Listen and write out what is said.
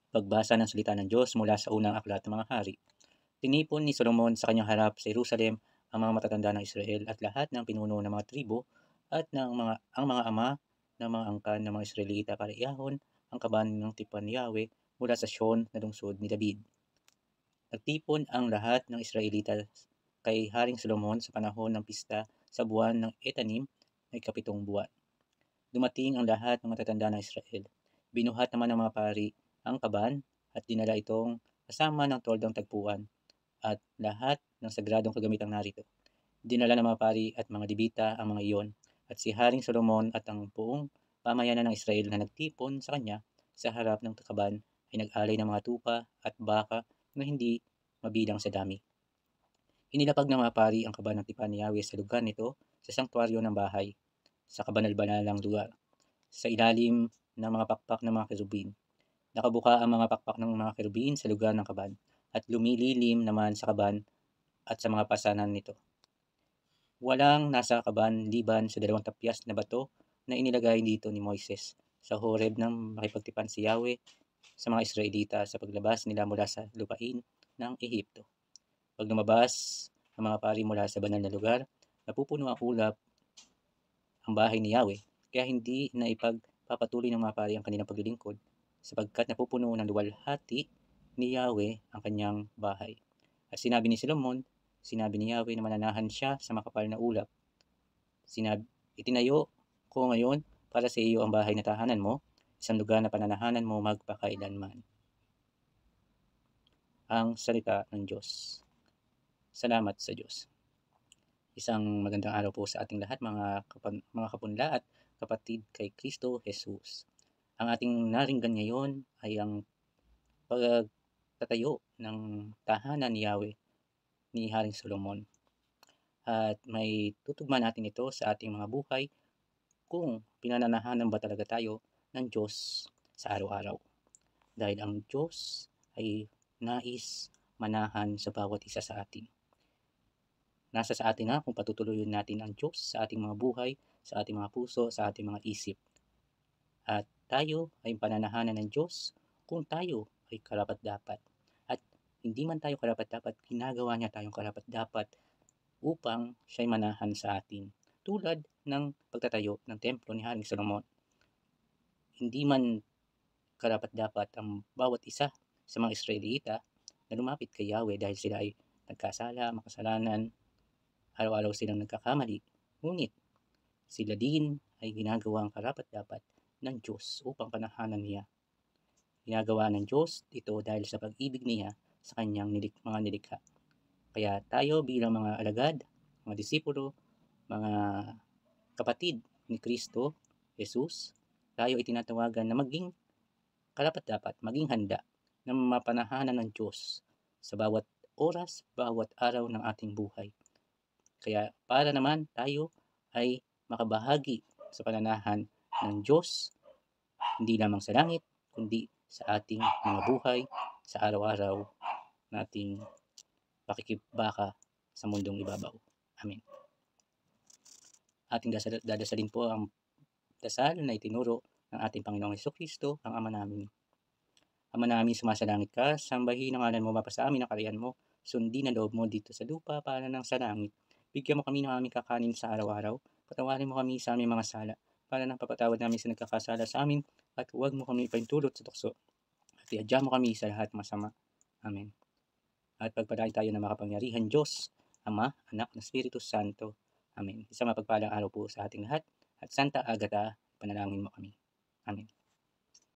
Pagbasa ng salita ng Diyos mula sa unang aklat ng mga hari. Tinipon ni Solomon sa kanyang harap sa Jerusalem ang mga matatanda ng Israel at lahat ng pinuno ng mga tribo at ang mga ama ng mga angkan ng mga Israelita para iahon ang kaban ng tipan ni Yahweh mula sa Sion na lungsod ni David. Nagtipon ang lahat ng Israelita kay Haring Solomon sa panahon ng pista sa buwan ng Etanim ay kapitong buwan. Dumating ang lahat ng matatanda ng Israel. Binuhat naman ng mga pari ang kaban at dinala itong kasama ng toldang tagpuan at lahat ng sagradong kagamitang narito. Dinala ng mga pari at mga dibita ang mga iyon at si Haring Solomon at ang buong pamayanan ng Israel na nagtipon sa kanya sa harap ng kaban ay nag-alay ng mga tupa at baka na hindi mabilang sa dami. Inilapag ng mga pari ang kaban ng tipan ni Yahweh sa lugar nito sa sanktuaryo ng bahay, sa kabanal-banalang lugar, sa ilalim ng mga pakpak ng mga kerubin. Nakabuka ang mga pakpak ng mga kerubin sa lugar ng kaban at lumililim naman sa kaban at sa mga pasanan nito. Walang nasa kaban liban sa 2 tapyas na bato na inilagay dito ni Moises sa Horeb nang makipagtipan si Yahweh sa mga Israelita sa paglabas nila mula sa lupain ng Ehipto. Pag lumabas ang mga pari mula sa banal na lugar, napupuno ang ulap ang bahay ni Yahweh, kaya hindi na ipagpapatuloy ng mga pari ang kanilang paglilingkod, sapagkat napupuno ng luwalhati ni Yahweh ang kanyang bahay. At sinabi ni Yahweh na mananahan siya sa makapal na ulap. Itinayo ko ngayon para sa iyo ang bahay na tahanan mo, isang lugar na pananahanan mo magpakailanman. Ang salita ng Diyos. Salamat sa Diyos. Isang magandang araw po sa ating lahat mga kapunla at kapatid kay Kristo Jesus. Ang ating naringgan ngayon ay ang pagtatayo ng tahanan ni Yahweh ni Haring Solomon. At may tutugma natin ito sa ating mga buhay kung pinananahanan ba talaga tayo ng Diyos sa araw-araw. Dahil ang Diyos ay nais manahan sa bawat isa sa atin. Nasa sa atin na kung patutuloyin natin ang Diyos sa ating mga buhay, sa ating mga puso, sa ating mga isip. At tayo ay pananahanan ng Diyos kung tayo ay karapat-dapat. At hindi man tayo karapat-dapat, ginagawa niya tayong karapat-dapat upang siya'y manahan sa atin. Tulad ng pagtatayo ng templo ni Haring Solomon. Hindi man karapat-dapat ang bawat isa sa mga Israelita na lumapit kay Yahweh dahil sila ay nagkasala, makasalanan, araw-araw silang nagkakamali. Ngunit sila din ay ginagawang karapat-dapat ng Diyos upang panahanan niya. Ginagawa ng Diyos ito dahil sa pag-ibig niya sa kanyang mga nilikha. Kaya tayo bilang mga alagad, mga disipulo, mga kapatid ni Kristo, Jesus, tayo ay tinatawagan na maging karapat-dapat, maging handa na mapanahanan ng Diyos sa bawat oras, bawat araw ng ating buhay. Kaya para naman tayo ay makabahagi sa pananahan ng Diyos, hindi lamang sa langit, kundi sa ating mga buhay, sa araw-araw nating pakikibaka sa mundong ibabaw. Amen. Ating dadasalin po ang dasal na itinuro ng ating Panginoong Jesucristo, ang Ama namin. Ama namin, sumasalangit ka, sambahin ang ngalan mo, mapasa amin ang kaharian mo, sundin ang loob mo dito sa lupa para ng sa langit. Bigyan mo kami ng aming kakanin sa araw-araw, patawarin mo kami sa aming mga sala, para nang papatawad namin sa nagkakasala sa amin, at huwag mo kami ipahintulot sa tukso, at iadya mo kami sa lahat masama. Amen. At pagpalain tayo ng makapangyarihan Diyos, Ama, Anak, ng Espiritu Santo. Amen. Isang mapagpalang araw po sa ating lahat, at Santa Agata, panalangin mo kami. Amen.